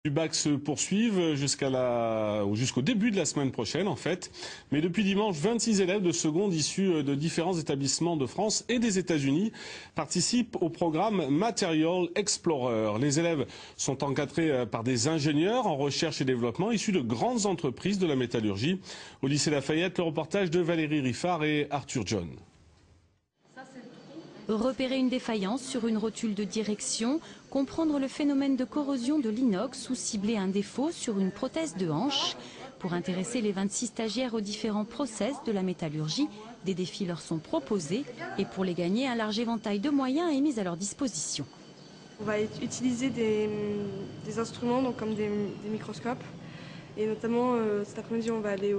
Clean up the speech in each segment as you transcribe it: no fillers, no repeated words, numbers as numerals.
Du bac se poursuivent jusqu'au début de la semaine prochaine en fait. Mais depuis dimanche, 26 élèves de seconde issus de différents établissements de France et des États-Unis participent au programme Material Explorer. Les élèves sont encadrés par des ingénieurs en recherche et développement issus de grandes entreprises de la métallurgie. Au lycée Lafayette, le reportage de Valérie Riffard et Arthur John. Repérer une défaillance sur une rotule de direction, comprendre le phénomène de corrosion de l'inox ou cibler un défaut sur une prothèse de hanche. Pour intéresser les 26 stagiaires aux différents process de la métallurgie, des défis leur sont proposés et pour les gagner, un large éventail de moyens est mis à leur disposition. On va utiliser des instruments donc comme des microscopes. Et notamment, cet après-midi, on va aller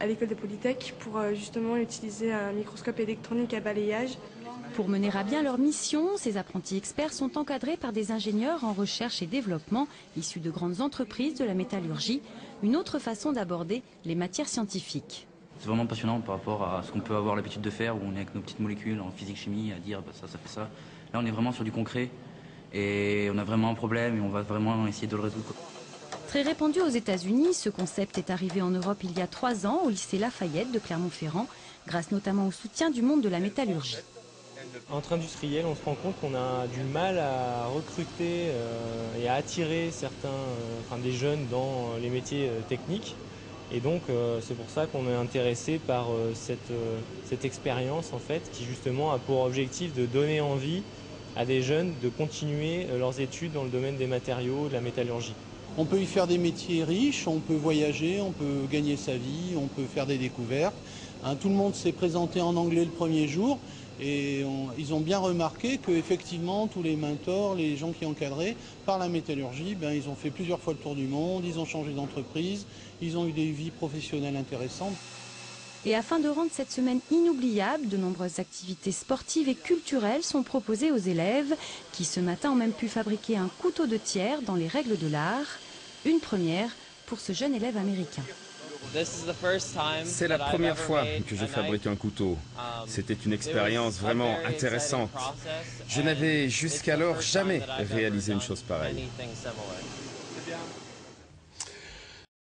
à l'école des Polytech pour justement utiliser un microscope électronique à balayage. Pour mener à bien leur mission, ces apprentis experts sont encadrés par des ingénieurs en recherche et développement issus de grandes entreprises de la métallurgie. Une autre façon d'aborder les matières scientifiques. C'est vraiment passionnant par rapport à ce qu'on peut avoir l'habitude de faire, où on est avec nos petites molécules en physique-chimie à dire bah, ça fait ça. Là, on est vraiment sur du concret et on a vraiment un problème et on va vraiment essayer de le résoudre. Très répandu aux États-Unis, ce concept est arrivé en Europe il y a 3 ans au lycée Lafayette de Clermont-Ferrand, grâce notamment au soutien du monde de la métallurgie. Entre industriels, on se rend compte qu'on a du mal à recruter et à attirer des jeunes dans les métiers techniques. Et donc c'est pour ça qu'on est intéressé par cette expérience en fait, qui justement a pour objectif de donner envie à des jeunes de continuer leurs études dans le domaine des matériaux, de la métallurgie. On peut y faire des métiers riches, on peut voyager, on peut gagner sa vie, on peut faire des découvertes. Tout le monde s'est présenté en anglais le premier jour et ils ont bien remarqué qu'effectivement tous les mentors, les gens qui encadraient par la métallurgie, ils ont fait plusieurs fois le tour du monde, ils ont changé d'entreprise, ils ont eu des vies professionnelles intéressantes. Et afin de rendre cette semaine inoubliable, de nombreuses activités sportives et culturelles sont proposées aux élèves qui ce matin ont même pu fabriquer un couteau de tiers dans les règles de l'art. Une première pour ce jeune élève américain. C'est la première fois que je fabrique un couteau. C'était une expérience vraiment intéressante. Je n'avais jusqu'alors jamais réalisé une chose pareille.